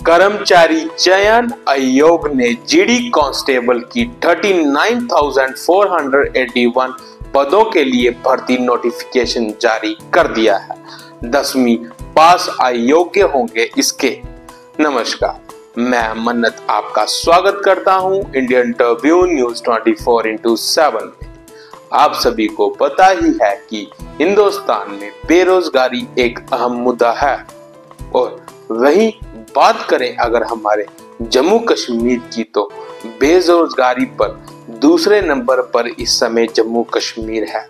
कर्मचारी चयन आयोग ने जीडी कांस्टेबल की 39,481 पदों के लिए भर्ती नोटिफिकेशन जारी कर दिया है। 10वीं पास अयोग्य होंगे इसके। नमस्कार, मैं मन्नत आपका स्वागत करता हूं इंडियन ट्रिब्यून न्यूज 24/7 में। आप सभी को पता ही है कि हिंदुस्तान में बेरोजगारी एक अहम मुद्दा है और वहीं बात करें अगर हमारे जम्मू कश्मीर की तो बेरोजगारी पर दूसरे नंबर पर इस समय जम्मू कश्मीर है।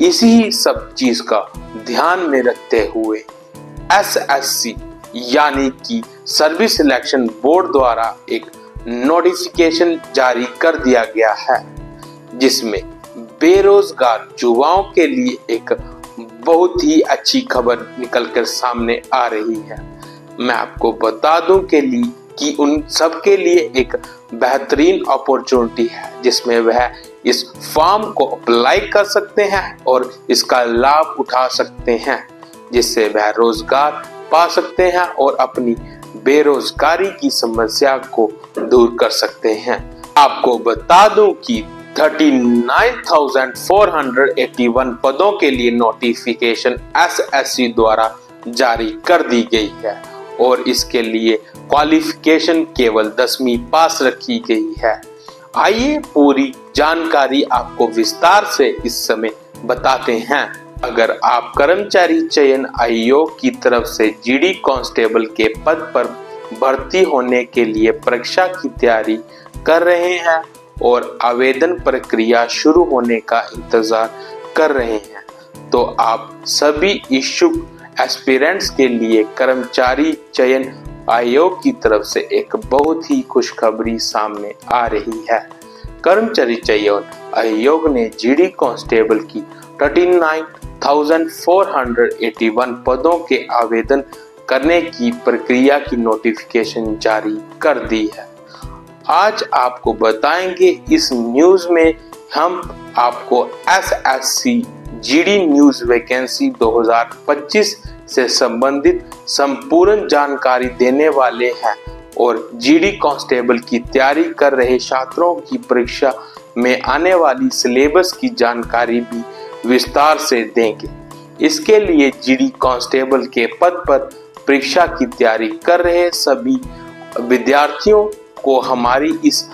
इसी सब चीज का ध्यान में रखते हुए SSC यानी कि सर्विस सिलेक्शन बोर्ड द्वारा एक नोटिफिकेशन जारी कर दिया गया है, जिसमें बेरोजगार युवाओं के लिए एक बहुत ही अच्छी खबर निकलकर सामने आ रही है। मैं आपको बता दूं कि उन सब के लिए एक बेहतरीन अपॉर्चुनिटी है, जिसमें वह इस फॉर्म को अप्लाई कर सकते हैं और इसका लाभ उठा सकते हैं, जिससे वह रोजगार पा सकते हैं और अपनी बेरोजगारी की समस्या को दूर कर सकते हैं। आपको बता दूं कि 39,481 पदों के लिए नोटिफिकेशन SSC द्वारा जारी कर दी गई है और इसके लिए क्वालिफिकेशन केवल 10वीं पास रखी गई है। आइए पूरी जानकारी आपको विस्तार से इस समय बताते हैं। अगर आप कर्मचारी चयन आयोग की तरफ से जीडी कांस्टेबल के पद पर भर्ती होने के लिए परीक्षा की तैयारी कर रहे हैं और आवेदन प्रक्रिया शुरू होने का इंतजार कर रहे हैं, तो आप सभी इच्छुक एस्पिरेंट्स के लिए कर्मचारी चयन आयोग की तरफ से एक बहुत ही खुशखबरी सामने आ रही है। कर्मचारी चयन आयोग ने जीडी कांस्टेबल की 39,481 पदों के आवेदन करने की प्रक्रिया की नोटिफिकेशन जारी कर दी है। आज आपको बताएंगे इस न्यूज में हम आपको SSC जीडी न्यूज वैकेंसी 2025 से संबंधित संपूर्ण जानकारी देने वाले हैं और जीडी कांस्टेबल की तैयारी कर रहे छात्रों की परीक्षा में आने वाली सिलेबस की जानकारी भी विस्तार से देंगे। इसके लिए जीडी कांस्टेबल के पद पर परीक्षा की तैयारी कर रहे सभी विद्यार्थियों को हमारी इस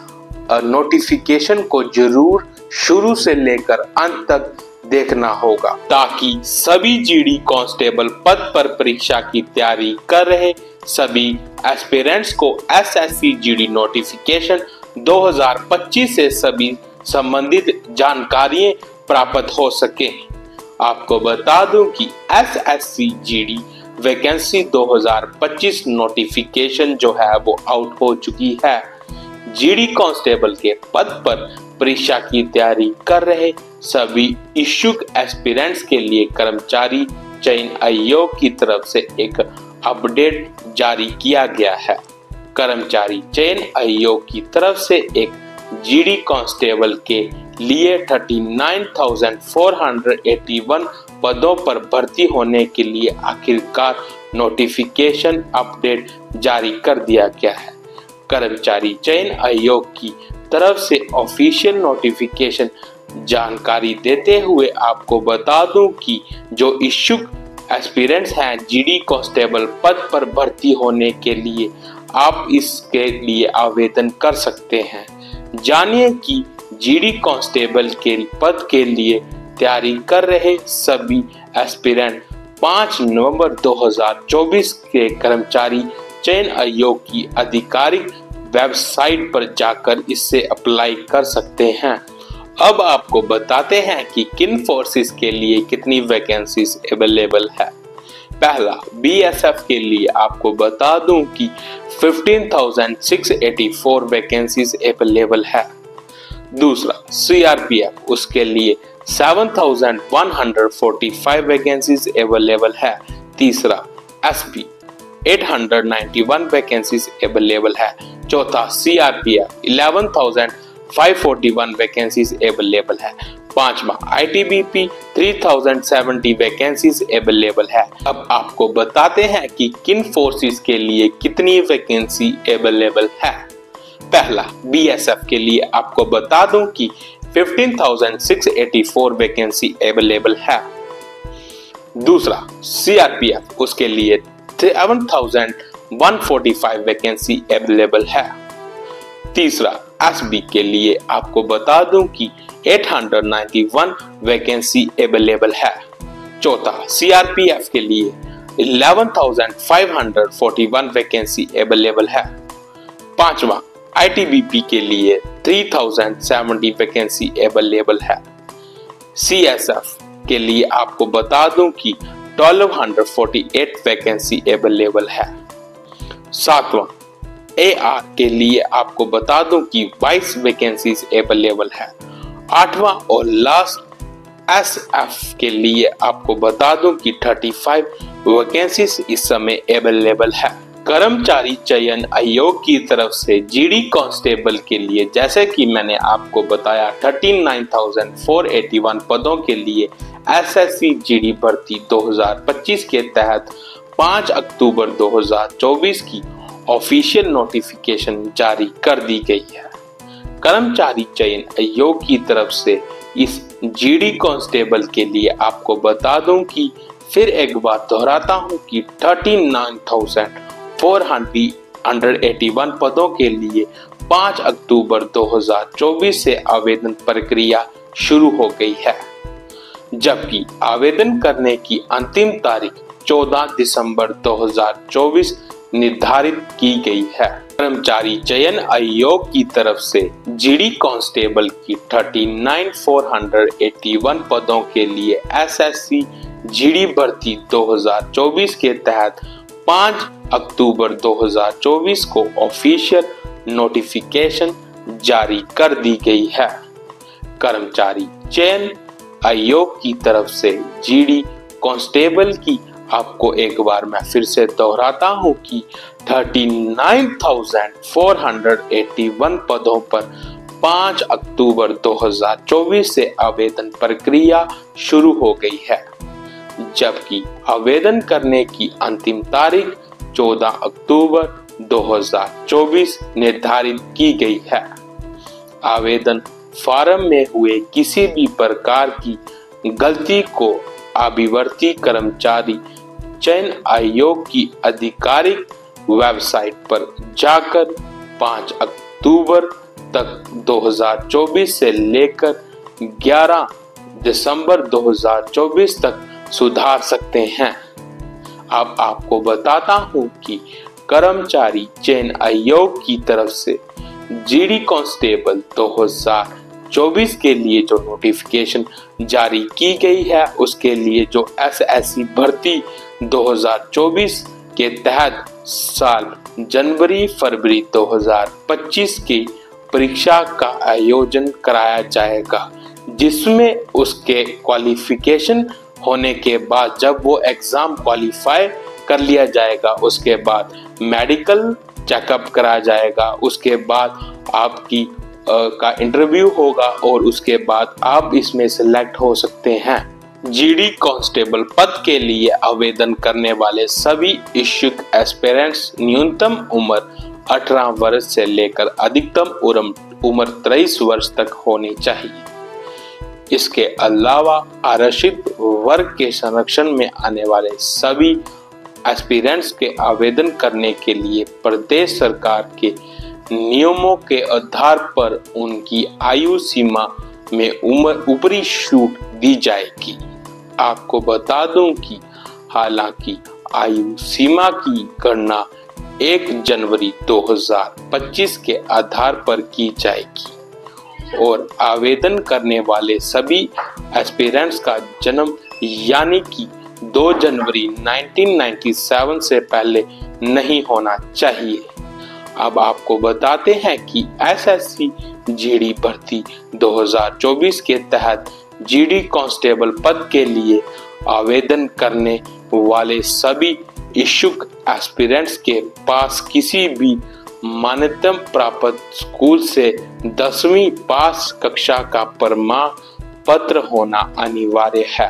नोटिफिकेशन को जरूर शुरू से लेकर अंत तक देखना होगा, ताकि सभी जीडी कांस्टेबल पद पर परीक्षा की तैयारी कर रहे सभी एस्पिरेंट्स को SSC जीडी नोटिफिकेशन 2025 से सभी संबंधित जानकारियां प्राप्त हो सके। आपको बता दूं कि SSC जीडी वैकेंसी 2025 नोटिफिकेशन जो है वो आउट हो चुकी है। जीडी कांस्टेबल के पद पर परीक्षा की तैयारी कर रहे सभी इच्छुक एस्पिरेंट्स के लिए कर्मचारी चयन आयोग की तरफ से एक अपडेट जारी किया गया है। कर्मचारी चयन आयोग की तरफ से एक जीडी कांस्टेबल के लिए 39,481 पदों पर भर्ती होने के लिए आखिरकार नोटिफिकेशन अपडेट जारी कर दिया गया है। कर्मचारी चयन आयोग की तरफ से ऑफिशियल नोटिफिकेशन जानकारी देते हुए आपको बता दूं कि जो इच्छुक एस्पिरेंट्स हैं जीडी कांस्टेबल पद पर भर्ती होने के लिए आप इसके लिए आवेदन कर सकते हैं। जानिए कि जीडी कांस्टेबल के पद के लिए तैयारी कर रहे सभी एस्पिरेंट 5 नवंबर 2024 के कर्मचारी चयन आयोग की आधिकारिक वेबसाइट पर जाकर इससे अप्लाई कर सकते हैं। अब आपको बताते हैं कि किन फोर्सेस के लिए कितनी वैकेंसीज अवेलेबल है। पहला, BSF के लिए आपको बता दूं कि 15,684 वैकेंसीज अवेलेबल है। दूसरा, CRPF, उसके लिए 7,145 वैकेंसीज अवेलेबल है। तीसरा, SP 891 वैकेंसीज अवेलेबल है। चौथा, CRPF 11,000 541 वैकेंसीज अवेलेबल है। पांचवा ITBP 3070 वैकेंसीज अवेलेबल है। अब आपको बताते हैं कि किन फोर्सेस के लिए कितनी वैकेंसी अवेलेबल है। पहला BSF के लिए आपको बता दूं कि 15,684 वैकेंसी अवेलेबल है। दूसरा CRPF, उसके लिए 7,145 वैकेंसी अवेलेबल है। तीसरा SB के लिए आपको बता दूं कि 891 वैकेंसी अवेलेबल है। चौथा CRPF के लिए 11,541 वैकेंसी अवेलेबल है। पांचवा ITBP के लिए 3,070 वैकेंसी अवेलेबल है। CSF के लिए आपको बता दूं कि 1,248 वैकेंसी अवेलेबल है। सातवां AR के लिए आपको बता दूं कि 22 वैकेंसीज अवेलेबल है। आठवां और लास्ट SF के लिए आपको बता दूं कि 35 वैकेंसीज इस समय अवेलेबल है। कर्मचारी चयन आयोग की तरफ से GD कांस्टेबल के लिए, जैसे कि मैंने आपको बताया, 39,481 पदों के लिए SSC GD भर्ती 2025 के तहत 5 अक्टूबर 2024 की ऑफिशियल नोटिफिकेशन जारी कर दी गई है। कर्मचारी चयन आयोग की तरफ से इस GD कांस्टेबल के लिए आपको बता दूं कि फिर एक बार दोहराता हूं कि 39,481 पदों के लिए 5 अक्टूबर 2024 से आवेदन प्रक्रिया शुरू हो गई है, जबकि आवेदन करने की अंतिम तारीख 14 दिसंबर 2024 निर्धारित की गई है। कर्मचारी चयन आयोग की तरफ से GD कांस्टेबल की 39,481 पदों के लिए SSC GD भर्ती 2024 के तहत 5 अक्टूबर 2024 को ऑफिशियल नोटिफिकेशन जारी कर दी गई है। कर्मचारी चयन आयोग की तरफ से GD कांस्टेबल की आपको एक बार मैं फिर से दोहराता हूं कि 39,481 पदों पर 5 अक्टूबर 2024 से आवेदन प्रक्रिया शुरू हो गई है, जबकि आवेदन करने की अंतिम तारीख 14 अक्टूबर 2024 निर्धारित की गई है। आवेदन फॉर्म में हुए किसी भी प्रकार की गलती को अभिवर्ती कर्मचारी चयन आयोग की आधिकारिक वेबसाइट पर जाकर 5 अक्टूबर तक 2024 से लेकर 11 दिसंबर 2024 तक सुधार सकते हैं। अब आपको बताता हूं कि कर्मचारी चयन आयोग की तरफ से GD कांस्टेबल 2024 के लिए जो नोटिफिकेशन जारी की गई है, उसके लिए जो SSC भर्ती 2024 के तहत साल जनवरी फरवरी 2025 की परीक्षा का आयोजन कराया जाएगा, जिसमें उसके क्वालिफिकेशन होने के बाद जब वो एग्जाम क्वालिफाई कर लिया जाएगा, उसके बाद मेडिकल चेकअप कराया जाएगा, उसके बाद आपकी का इंटरव्यू होगा और उसके बाद आप इसमें सिलेक्ट हो सकते हैं। GD कांस्टेबल पद के लिए आवेदन करने वाले सभी इच्छुक एस्पिरेंट्स न्यूनतम उम्र 18 वर्ष से लेकर अधिकतम उम्र 23 वर्ष तक होनी चाहिए। इसके अलावा आरक्षित वर्ग के संरक्षण में आने वाले सभी एस्पिरेंट्स के आवेदन करने के लिए प्रदेश सरकार के नियमों के आधार पर उनकी आयु सीमा में ऊपरी छूट दी जाएगी। आपको बता दूं कि हालांकि आयु सीमा की गणना 1 जनवरी 2025 के आधार पर की जाएगी और आवेदन करने वाले सभी एस्पिरेंट्स का जन्म यानी कि 2 जनवरी 1997 से पहले नहीं होना चाहिए। अब आपको बताते हैं कि SSC GD भर्ती 2024 के तहत GD कांस्टेबल पद के लिए आवेदन करने वाले सभी इच्छुक एस्पिरेंट्स के पास किसी भी मान्यता प्राप्त स्कूल से 10वीं पास कक्षा का प्रमाण पत्र होना अनिवार्य है।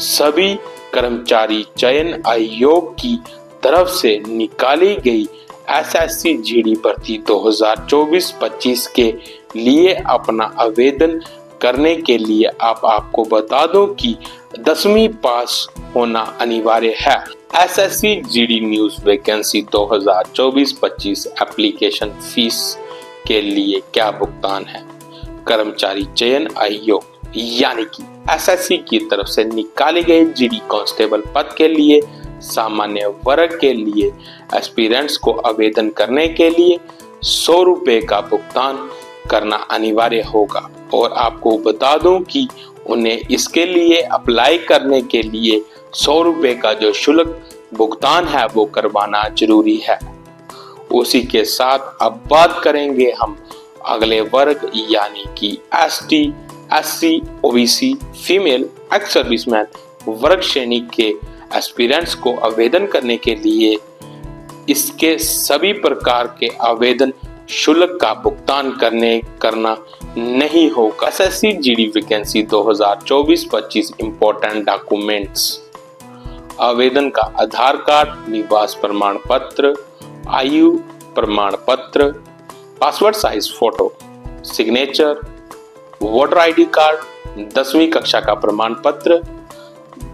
सभी कर्मचारी चयन आयोग की तरफ से निकाली गई एसएससी जीडी भर्ती 2024-25 के लिए अपना आवेदन करने के लिए आपको बता दूं कि 10वीं पास होना अनिवार्य है। SSC GD news vacancy 2024-25 application fees के लिए क्या भुगतान है? कर्मचारी चयन आयोग यानी कि एसएससी की तरफ से निकाले गए जीडी कांस्टेबल पद के लिए सामान्य वर्ग के लिए एस्पिरेंट्स को आवेदन करने के लिए 100 रुपए का भुगतान करना अनिवार्य होगा। और आपको बता दूं कि उन्हें इसके लिए अप्लाई करने के लिए 100 रुपए का जो शुल्क भुगतान है वो करवाना जरूरी है। उसी के साथ अब बात करेंगे हम अगले वर्ग यानी कि ST, SC, OBC, female, ex serviceman वर्ग श्रेणी के एस्पिरेंट्स को आवेदन करने के लिए इसके सभी प्रकार के आवेदन शुल्क का भुगतान करना नहीं होगा। SSC GD vacancy 2024-25 important documents: आवेदन का आधार कार्ड, निवास प्रमाण पत्र, आयु प्रमाण पत्र, passport size photo, signature, voter ID card, 10वीं कक्षा का प्रमाण पत्र,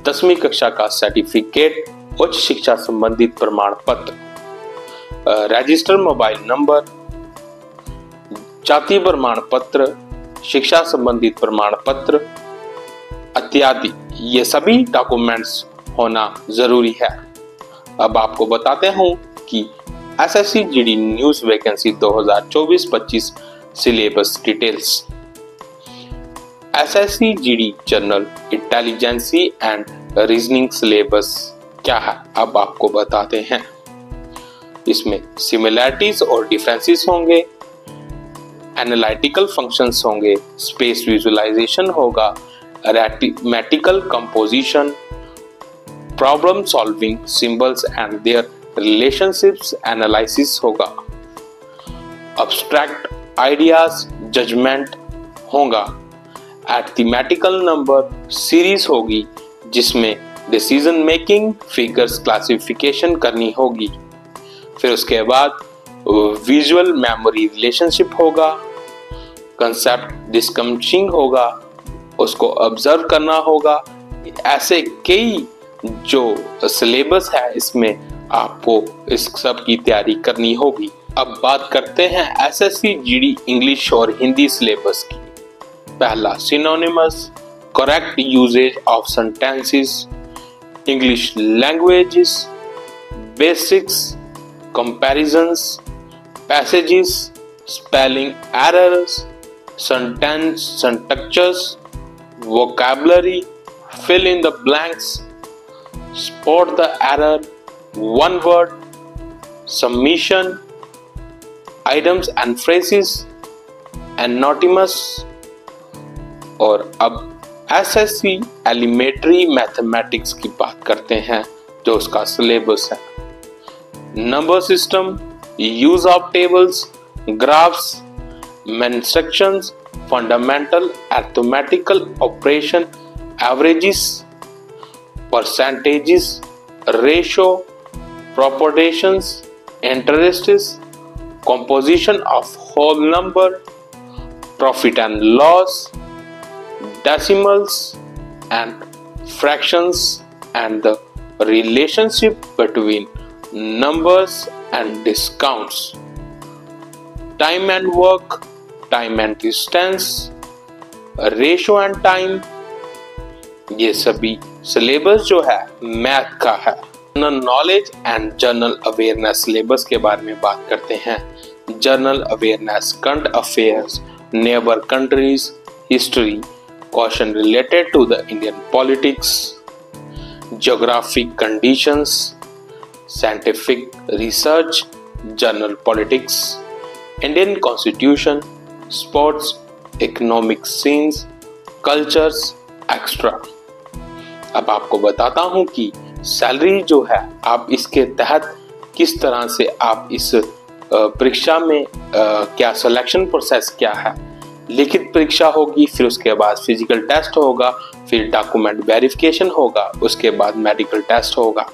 10वीं कक्षा का सर्टिफिकेट, उच्च शिक्षा संबंधित प्रमाण पत्र, रजिस्टर मोबाइल नंबर, जाति प्रमाण पत्र, शिक्षा संबंधित प्रमाण पत्र इत्यादि, ये सभी डॉक्यूमेंट्स होना जरूरी है। अब आपको बताते हूं कि SSC GD news vacancy 2024-25 syllabus details. SSC GD general intelligence and reasoning syllabus क्या है, अब आपको बताते हैं। इसमें सिमिलैरिटीज और डिफरेंसेस होंगे, एनालिटिकल फंक्शंस होंगे, स्पेस विजुअलाइजेशन होगा, arithmetical composition, problem solving, symbols and there relationships analysis होगा, अब्स्ट्रैक्ट आइडियाज जजमेंट होगा, अरिथमेटिकल नंबर सीरीज होगी जिसमें डिसीजन मेकिंग फिगर्स क्लासिफिकेशन करनी होगी। फिर उसके बाद विजुअल मेमोरी रिलेशनशिप होगा, कंसेप्ट डिस्कम्पशिंग होगा, उसको ऑब्जर्व करना होगा। ऐसे कई जो सिलेबस है इसमें आपको इस सब की तैयारी करनी होगी। अब बात करते हैं एसएससी जीडी इंग्लिश और हिंदी सिलेबस की। पहला synonyms, correct usages of sentences, English languages, basics, comparisons, passages, spelling errors, syntaxes, vocabulary, fill in the blanks, spot the error, one word, submission, items and phrases, anonymous। और अब SSC elementary mathematics की बात करते हैं जो उसका syllabus है। Number system, use of tables, graphs, instructions, fundamental arithmetical operation, averages, percentages, ratio, proportions, interests, composition of whole number, profit and loss, decimals and fractions, and the relationship between numbers and discounts, time and work, time and distance, ratio and time। ये सभी syllabus जो है math का है। General knowledge and general awareness syllabus के बारे में बात करते हैं। General awareness, current affairs, neighbour countries, history, question related to the Indian politics, geographic conditions, scientific research, general politics, Indian constitution, sports, economic scenes, cultures, extra. अब आपको बताता हूं कि सैलरी जो है आप इसके तहत किस तरह से आप इस परीक्षा में क्या सिलेक्शन प्रोसेस क्या है। लिखित परीक्षा होगी, फिर उसके बाद फिजिकल टेस्ट होगा, फिर डॉक्यूमेंट वेरिफिकेशन होगा, उसके बाद मेडिकल टेस्ट होगा।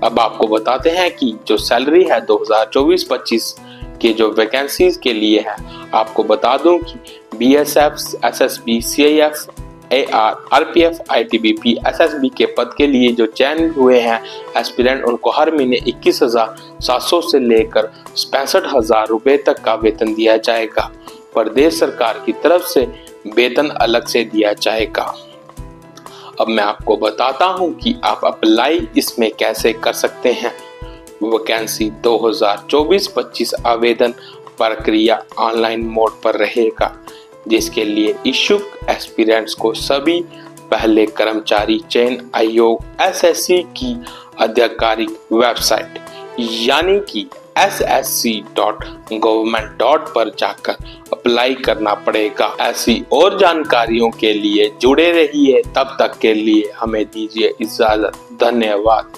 अब आपको बताते हैं कि जो सैलरी है 2024-25 के जो वैकेंसीज के लिए है, आपको बता दूं कि BSF, SSB, CIF, AR, RPF, ITBP, SSB के पद के लिए जो चयन हुए हैं एस्पिरेंट, उनको हर महीने 21,700 से लेकर 65,000 रुपए तक का वेतन दिया जाएगा। प्रदेश सरकार की तरफ से वेतन अलग से दिया जाएगा। अब मैं आपको बताता हूं कि आप अप्लाई इसमें कैसे कर सकते हैं। वैकेंसी 2024-25 आवेदन प्रक्रिया ऑनलाइन मोड पर रहेगा, जिसके लिए इच्छुक एस्पिरेंट्स को सभी पहले कर्मचारी चयन आयोग SSC की आधिकारिक वेबसाइट यानी कि ssc.government पर जाकर अप्लाई करना पड़ेगा। ऐसी और जानकारियों के लिए जुड़े रहिए। तब तक के लिए हमें दीजिए इजाजत। धन्यवाद।